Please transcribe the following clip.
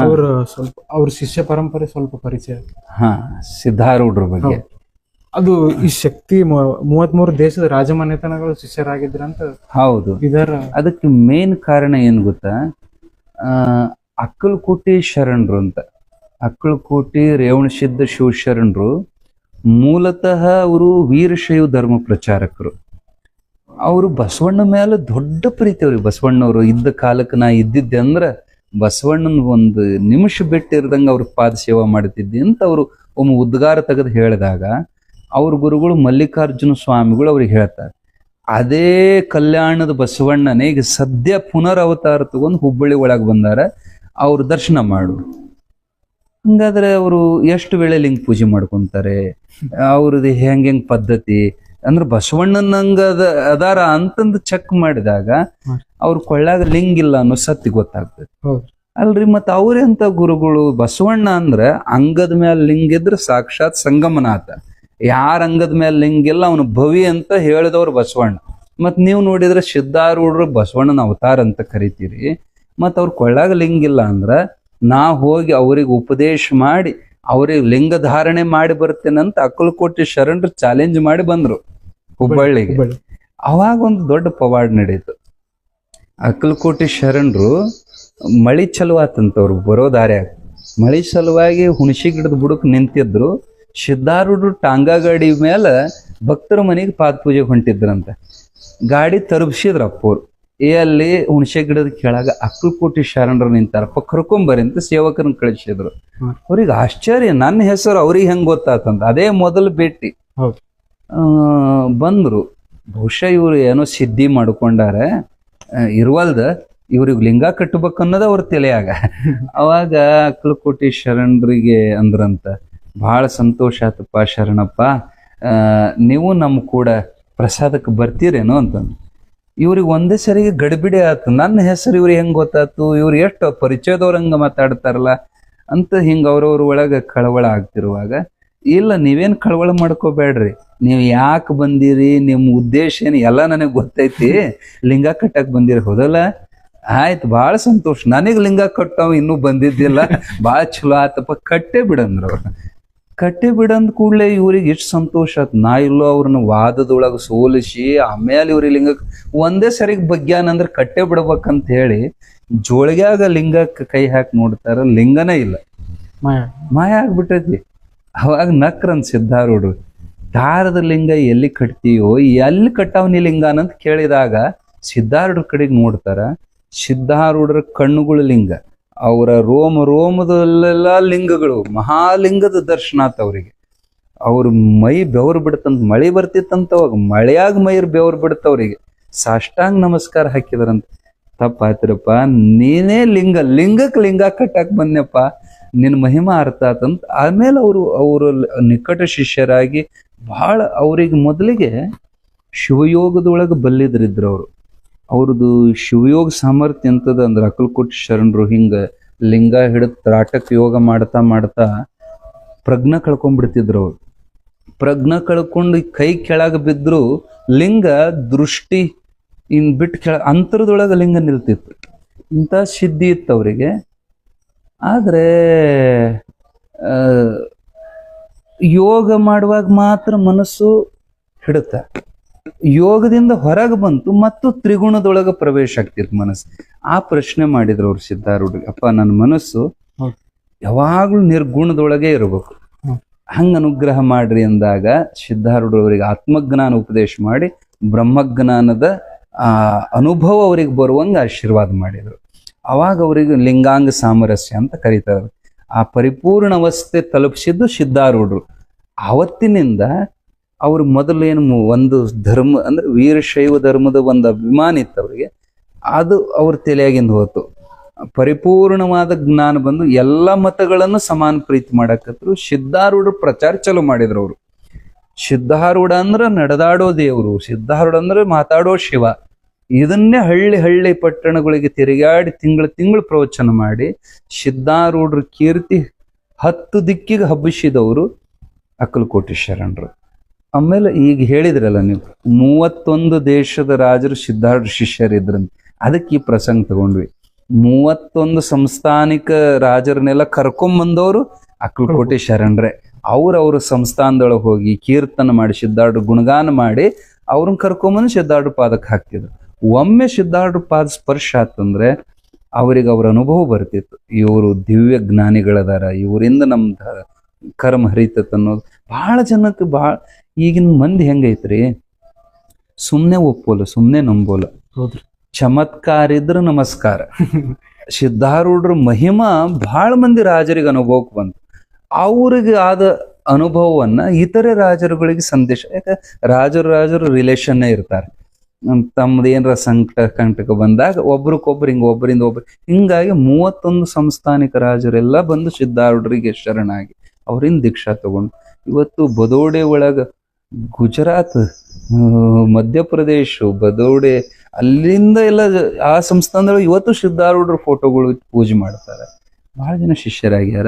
ಅವ್ರ ಸ್ವಲ್ಪ ಅವ್ರ ಶಿಷ್ಯ ಪರಂಪರೆ ಸ್ವಲ್ಪ ಪರಿಚಯ. ಹಾ, ಸಿದ್ಧಾರೂಢರ ಬಗ್ಗೆ. ಅದು ಈ ಶಕ್ತಿ 33 ದೇಶದ ರಾಜಮನೆತನಗಳು ಶಿಷ್ಯರಾಗಿದ್ರಂತ. ಹೌದು, ಇದರ ಅದಕ್ಕೆ ಮೇನ್ ಕಾರಣ ಏನ್ ಗೊತ್ತಾ? ಅಕ್ಕಲಕೋಟಿ ಶರಣರು ಅಂತ, ಅಕ್ಕಲಕೋಟಿ ರೇವಣಸಿದ್ಧ ಶಿವಶರಣರು ಮೂಲತಃ ಅವರು ವೀರಶೈವ ಧರ್ಮ ಪ್ರಚಾರಕರು. ಅವರು ಬಸವಣ್ಣ ಮೇಲೆ ದೊಡ್ಡ ಪ್ರೀತಿ ಅವ್ರಿಗೆ. ಬಸವಣ್ಣವರು ಇದ್ದ ಕಾಲಕ್ಕೆ ನಾ ಇದ್ದಿದ್ದೆ ಅಂದ್ರೆ ಬಸವಣ್ಣನ ಒಂದು ನಿಮಿಷ ಬಿಟ್ಟಿರ್ದಂಗೆ ಅವ್ರ ಪಾದ ಸೇವಾ ಮಾಡ್ತಿದ್ದೆ ಅಂತ ಅವರು ಒಮ್ಮೆ ಉದ್ಗಾರ ತೆಗೆದು ಹೇಳಿದಾಗ ಅವ್ರ ಗುರುಗಳು ಮಲ್ಲಿಕಾರ್ಜುನ ಸ್ವಾಮಿಗಳು ಅವ್ರಿಗೆ ಹೇಳ್ತಾರೆ, ಅದೇ ಕಲ್ಯಾಣದ ಬಸವಣ್ಣನೇ ಈಗ ಸದ್ಯ ಪುನರವತಾರ ತಗೊಂಡು ಹುಬ್ಬಳ್ಳಿ ಒಳಗೆ ಬಂದಾರ, ಅವ್ರ ದರ್ಶನ ಮಾಡು. ಹಂಗಾದ್ರೆ ಅವರು ಎಷ್ಟು ವೇಳೆ ಲಿಂಗ ಪೂಜೆ ಮಾಡ್ಕೊಂತಾರೆ, ಅವ್ರದ್ದು ಹೆಂಗೆ ಪದ್ಧತಿ ಅಂದ್ರೆ ಬಸವಣ್ಣನಂಗ ಅದಾರ ಅಂತಂದು ಚೆಕ್ ಮಾಡಿದಾಗ ಅವ್ರ ಕೊಳ್ಳಾಗ ಲಿಂಗ ಇಲ್ಲ ಅನ್ನೋ ಸತ್ಯ ಗೊತ್ತಾಗ್ತದೆ. ಅಲ್ರಿ, ಮತ್ತೆ ಅವ್ರೆ ಅಂತ ಗುರುಗಳು. ಬಸವಣ್ಣ ಅಂದ್ರೆ ಅಂಗದ ಮೇಲೆ ಲಿಂಗ ಇದ್ರೆ ಸಾಕ್ಷಾತ್ ಸಂಗಮನಾಥ. ಯಾರ ಅಂಗದ ಮೇಲೆ ಲಿಂಗ ಇಲ್ಲ ಅವನು ಭವಿ ಅಂತ ಹೇಳಿದವ್ರು ಬಸವಣ್ಣ. ಮತ್ ನೀವು ನೋಡಿದ್ರೆ ಸಿದ್ಧಾರೂಢರು ಬಸವಣ್ಣನ ಅವತಾರ ಅಂತ ಕರಿತೀರಿ, ಮತ್ ಅವ್ರ ಕೊಳ್ಳಾಗ ಲಿಂಗ ಇಲ್ಲ ಅಂದ್ರ ನಾ ಹೋಗಿ ಅವ್ರಿಗೆ ಉಪದೇಶ ಮಾಡಿ ಅವ್ರಿಗೆ ಲಿಂಗ ಧಾರಣೆ ಮಾಡಿ ಬರ್ತೇನಂತ ಅಕ್ಕಲಕೋಟಿ ಶರಣರು ಚಾಲೆಂಜ್ ಮಾಡಿ ಬಂದ್ರು ಹುಬ್ಬಳ್ಳಿಗೆ. ಅವಾಗ ಒಂದು ದೊಡ್ಡ ಪವಾಡ ನಡೀತು. ಅಕ್ಕಲಕೋಟಿ ಶರಣರು ಮಳಿ ಚಲುವಾತಂತವ್ರು ಬರೋ ದಾರ್ಯಾಗ. ಮಳಿ ಸಲುವಾಗಿ ಹುಣಸಿ ಗಿಡದ ಬುಡಕ್ ನಿಂತಿದ್ರು. ಸಿದ್ಧಾರೂಢರು ಟಾಂಗಾ ಗಾಡಿ ಮೇಲೆ ಭಕ್ತರ ಮನೆಗೆ ಪಾದ ಪೂಜೆಗೆ ಹೊಂಟಿದ್ರಂತ. ಗಾಡಿ ತರಬಿಸಿದ್ರ ಅಪ್ಪವ್ರು. ಅಲ್ಲಿ ಹುಣಸೆ ಗಿಡದ ಕೆಳಗ ಅಕ್ಕಲಕೋಟಿ ಶರಣರು ನಿಂತಾರಪ್ಪ, ಕರ್ಕೊಂಬರಿ ಅಂತ ಸೇವಕರನ್ನ ಕಳಿಸಿದ್ರು. ಅವ್ರಿಗೆ ಆಶ್ಚರ್ಯ, ನನ್ನ ಹೆಸರು ಅವ್ರಿಗೆ ಹೆಂಗ್ ಗೊತ್ತಾತಂತ. ಅದೇ ಮೊದಲು ಭೇಟಿ. ಬಂದ್ರು. ಬಹುಶಃ ಇವ್ರು ಏನೋ ಸಿದ್ಧಿ ಮಾಡ್ಕೊಂಡಾರ, ಇರುವಲ್ದ ಇವ್ರಿಗೆ ಲಿಂಗ ಕಟ್ಟಬೇಕನ್ನೋದು ಅವ್ರ ತಲೆಯಾಗ. ಅವಾಗ ಅಕ್ಕಲಕೋಟಿ ಶರಣರಿಗೆ ಅಂದ್ರಂತ, ಬಹಳ ಸಂತೋಷ ಆತಪ್ಪ ಶರಣಪ್ಪ, ನೀವು ನಮ್ಮ ಕೂಡ ಪ್ರಸಾದಕ್ಕೆ ಬರ್ತೀರೇನೋ ಅಂತಂದು. ಇವ್ರಿಗೆ ಒಂದೇ ಸರಿಗೆ ಗಡಿಬಿಡಿ ಆಯ್ತು, ನನ್ನ ಹೆಸರು ಇವ್ರಿಗೆ ಹೆಂಗ್ ಗೊತ್ತಾಯ್ತು, ಇವ್ರು ಎಷ್ಟು ಪರಿಚಯದವ್ರ ಹಂಗ ಮಾತಾಡ್ತಾರಲ್ಲ ಅಂತ ಹಿಂಗ ಅವ್ರವ್ರ ಒಳಗ ಕಳವಳ ಆಗ್ತಿರುವಾಗ, ಇಲ್ಲ ನೀವೇನ್ ಕಳವಳ ಮಾಡ್ಕೋಬೇಡ್ರಿ, ನೀವು ಯಾಕೆ ಬಂದಿರಿ, ನಿಮ್ಮ ಉದ್ದೇಶ ಏನು ಎಲ್ಲ ನನಗೆ ಗೊತ್ತೈತಿ, ಲಿಂಗ ಕಟ್ಟಕ್ ಬಂದಿರಿ ಹೌದಲ್ಲ, ಆಯ್ತು ಭಾಳ ಸಂತೋಷ, ನನಗೆ ಲಿಂಗ ಕಟ್ಟವ್ ಇನ್ನೂ ಬಂದಿದ್ದಿಲ್ಲ, ಭಾಳ ಚಲೋ ಆತಪ್ಪ, ಕಟ್ಟೆ ಬಿಡಂದ್ರ ಅವ್ರ. ಕಟ್ಟೆ ಬಿಡಂದ ಕೂಡಲೇ ಇವ್ರಿಗೆ ಎಷ್ಟು ಸಂತೋಷ ಆಯ್ತು. ನಾ ಇಲ್ಲೋ ಅವ್ರನ್ನ ವಾದದೊಳಗೆ ಸೋಲಿಸಿ ಆಮೇಲೆ ಇವ್ರಿಗೆ ಲಿಂಗ ಒಂದೇ ಸರಿಗೆ ಬಗ್ಯಾನಂದ್ರೆ ಕಟ್ಟೆ ಬಿಡ್ಬೇಕಂತ ಹೇಳಿ ಜೋಳಿಗ್ಯಾಗ ಲಿಂಗಕ್ಕೆ ಕೈ ಹಾಕಿ ನೋಡ್ತಾರ, ಲಿಂಗನೇ ಇಲ್ಲ, ಮಾಯ ಆಗ್ಬಿಟ್ಟೈತಿ. ಅವಾಗ ನಕ್ರಂತ ಸಿದ್ಧಾರೂಢರು, ದಾರದ ಲಿಂಗ ಎಲ್ಲಿ ಕಟ್ತೀಯೋ, ಎಲ್ಲಿ ಕಟ್ಟಾವನಿ ಲಿಂಗನಂತ ಕೇಳಿದಾಗ ಸಿದ್ಧಾರೂಢರ ಕಡೆಗೆ ನೋಡ್ತಾರ. ಸಿದ್ಧಾರೂಢರ ಕಣ್ಣುಗಳು ಲಿಂಗ, ಅವರ ರೋಮದಲ್ಲೆಲ್ಲ ಲಿಂಗಗಳು, ಮಹಾಲಿಂಗದ ದರ್ಶನ ಆತ ಅವ್ರಿಗೆ. ಅವ್ರ ಮೈ ಬೆವರು ಬಿಡ್ತಂತ, ಮಳೆ ಬರ್ತಿತ್ತಂತ, ಅವಾಗ ಮಳೆಯಾಗ ಮೈರ್ ಬೆವರು ಬಿಡ್ತವ್ರಿಗೆ. ಸಾಷ್ಟಾಂಗ ನಮಸ್ಕಾರ ಹಾಕಿದಾರಂತ. ತಪ್ಪಾಯ್ತಿರಪ್ಪ, ನೀನೇ ಲಿಂಗಕ್ಕೆ ಲಿಂಗ ಕಟ್ಟಾಕ್ ಬಂದ್ಯಪ್ಪ, ನಿನ್ನ ಮಹಿಮಾ ಅರ್ಥ ಆತಂತ. ಆಮೇಲೆ ಅವರು ನಿಕಟ ಶಿಷ್ಯರಾಗಿ ಬಹಳ ಅವ್ರಿಗೆ ಮೊದಲಿಗೆ ಶಿವಯೋಗದೊಳಗೆ ಬಲ್ಲಿದ್ರಿದ್ರು ಅವರು. ಅವ್ರದ್ದು ಶಿವಯೋಗ ಸಾಮರ್ಥ್ಯ ಎಂತದ ಅಂದ್ರೆ ಅಕ್ಕಲಕೋಟಿ ಶರಣರು ಹಿಂಗ ಲಿಂಗ ಹಿಡಿದು ತ್ರಾಟಕ್ ಯೋಗ ಮಾಡ್ತಾ ಮಾಡ್ತಾ ಪ್ರಜ್ಞೆ ಕಳ್ಕೊಂಡ್ಬಿಡ್ತಿದ್ರು ಅವ್ರು. ಪ್ರಜ್ಞೆ ಕಳ್ಕೊಂಡು ಕೈ ಕೆಳಗೆ ಬಿದ್ರು ಲಿಂಗ ದೃಷ್ಟಿ ಬಿಟ್ಟು ಅಂತರದೊಳಗೆ ಲಿಂಗ ನಿಲ್ತಿತ್ತು. ಇಂಥ ಸಿದ್ಧಿ ಇತ್ತು ಅವರಿಗೆ. ಆದ್ರೆ ಯೋಗ ಮಾಡುವಾಗ ಮಾತ್ರ ಮನಸ್ಸು ಹಿಡುತ್ತ, ಯೋಗದಿಂದ ಹೊರಗೆ ಬಂತು ಮತ್ತು ತ್ರಿಗುಣದೊಳಗೆ ಪ್ರವೇಶ ಆಗ್ತಿತ್ತು ಮನಸ್ಸು. ಆ ಪ್ರಶ್ನೆ ಮಾಡಿದ್ರು ಅವ್ರು ಸಿದ್ಧಾರೂಢರಿಗೆ, ಅಪ್ಪ ನನ್ನ ಮನಸ್ಸು ಯಾವಾಗ್ಲೂ ನಿರ್ಗುಣದೊಳಗೆ ಇರಬೇಕು, ಹಂಗ ಅನುಗ್ರಹ ಮಾಡ್ರಿ ಅಂದಾಗ ಸಿದ್ಧಾರೂಢರವರಿಗೆ ಆತ್ಮಜ್ಞಾನ ಉಪದೇಶ ಮಾಡಿ ಬ್ರಹ್ಮಜ್ಞಾನದ ಅನುಭವ ಅವ್ರಿಗೆ ಬರುವಂಗ ಆಶೀರ್ವಾದ ಮಾಡಿದ್ರು. ಅವಾಗ ಅವರಿಗೆ ಲಿಂಗಾಂಗ ಸಾಮರಸ್ಯ ಅಂತ ಕರೀತಾರೆ. ಆ ಪರಿಪೂರ್ಣ ಅವಸ್ಥೆ ತಲುಪಿಸಿದ್ದು ಸಿದ್ಧಾರೂಢರು. ಆವತ್ತಿನಿಂದ ಅವ್ರು ಮೊದಲೇನು ಒಂದು ಧರ್ಮ ಅಂದ್ರೆ ವೀರಶೈವ ಧರ್ಮದ ಒಂದು ಅಭಿಮಾನ ಇತ್ತು ಅವರಿಗೆ, ಅದು ಅವ್ರ ತಲೆಯಾಗಿಂದ ಹೋತು. ಪರಿಪೂರ್ಣವಾದ ಜ್ಞಾನ ಬಂದು ಎಲ್ಲ ಮತಗಳನ್ನು ಸಮಾನ ಪ್ರೀತಿ ಮಾಡಕತ್ರು. ಸಿದ್ಧಾರೂಢರು ಪ್ರಚಾರ ಚಲೋ ಮಾಡಿದ್ರು ಅವರು. ಸಿದ್ಧಾರೂಢ ಅಂದ್ರೆ ನಡೆದಾಡೋ ದೇವರು, ಸಿದ್ಧಾರೂಢ ಅಂದ್ರೆ ಮಾತಾಡೋ ಶಿವ. ಇದನ್ನೇ ಹಳ್ಳಿ ಹಳ್ಳಿ ಪಟ್ಟಣಗಳಿಗೆ ತಿರುಗಾಡಿ ತಿಂಗಳು ಪ್ರವಚನ ಮಾಡಿ ಸಿದ್ಧಾರೂಢರ ಕೀರ್ತಿ 10 ದಿಕ್ಕಿಗೆ ಹಬ್ಬಿಸಿದವರು ಅಕ್ಕಲಕೋಟಿ ಶರಣರು. ಆಮೇಲೆ ಈಗ ಹೇಳಿದ್ರಲ್ಲ ನೀವು 31 ದೇಶದ ರಾಜರು ಸಿದ್ಧಾರೂಢ ಶಿಷ್ಯರಿದ್ರಂತೆ, ಅದಕ್ಕೆ ಈ ಪ್ರಸಂಗ ತಗೊಂಡ್ವಿ. 31 ಸಂಸ್ಥಾನಿಕ ರಾಜರನ್ನೆಲ್ಲ ಕರ್ಕೊಂಬಂದವರು ಅಕ್ಕಲಕೋಟೆ ಶರಣರೇ. ಅವ್ರ ಸಂಸ್ಥಾನದೊಳಗೆ ಹೋಗಿ ಕೀರ್ತನ ಮಾಡಿ ಸಿದ್ಧಾರ್ಢ ಗುಣಗಾನ ಮಾಡಿ ಅವ್ರನ್ನ ಕರ್ಕೊಂಬಂದು ಸಿದ್ಧಾರ್ಢ ಪಾದಕ್ಕೆ ಹಾಕ್ತಿದ್ರು. ಒಮ್ಮೆ ಸಿದ್ಧಾರ್ಢ ಪಾದ ಸ್ಪರ್ಶ ಆತಂದ್ರೆ ಅವ್ರಿಗೆ ಅವ್ರ ಅನುಭವ ಬರ್ತಿತ್ತು, ಇವರು ದಿವ್ಯ ಜ್ಞಾನಿಗಳದಾರ, ಇವರಿಂದ ನಮ್ದ ಕರ್ಮ ಹರಿತತ್ ಅನ್ನೋದು. ಬಹಳ ಜನಕ್ಕೆ ಈಗಿನ ಮಂದಿ ಹೆಂಗೈತ್ರಿ, ಸುಮ್ನೆ ಒಪ್ಪೋಲ್ಲ, ಸುಮ್ನೆ ನಂಬೋಲ್ಲ. ಹೌದ್ರಿ. ಚಮತ್ಕಾರ ಇದ್ರ ನಮಸ್ಕಾರ. ಸಿದ್ಧಾರೂಢರ ಮಹಿಮಾ ಬಹಳ ಮಂದಿ ರಾಜರಿಗೆ ಅನುಭವಕ್ಕೆ ಬಂತು. ಅವ್ರಿಗೆ ಆದ ಅನುಭವವನ್ನ ಇತರೆ ರಾಜರುಗಳಿಗೆ ಸಂದೇಶ, ಯಾಕೆ ರಾಜರು ರಿಲೇಷನ್ನೇ ಇರ್ತಾರೆ. ತಮ್ಮದು ಏನರ ಕಂಟಕ ಬಂದಾಗ ಒಬ್ರಿಗೊಬ್ರು ಒಬ್ಬರಿಂದ ಒಬ್ರು ಹಿಂಗಾಗಿ 31 ಸಂಸ್ಥಾನಿಕ ರಾಜರೆಲ್ಲ ಬಂದು ಸಿದ್ಧಾರೂಢರಿಗೆ ಶರಣಾಗಿ ಅವರಿಂದ ದೀಕ್ಷಾ ತಗೊಂಡು ಇವತ್ತು ಬದೋಡೆ ಒಳಗ ಗುಜರಾತ್, ಮಧ್ಯಪ್ರದೇಶ, ಬದೋಡೆ ಅಲ್ಲಿಂದ ಎಲ್ಲ ಆ ಸಂಸ್ಥಾನದೊಳಗೆ ಇವತ್ತು ಸಿದ್ಧಾರೂಢರ ಫೋಟೋಗಳು ಪೂಜೆ ಮಾಡ್ತಾರೆ. ಬಹಳ ಜನ ಶಿಷ್ಯರಾಗ್ಯಾರ.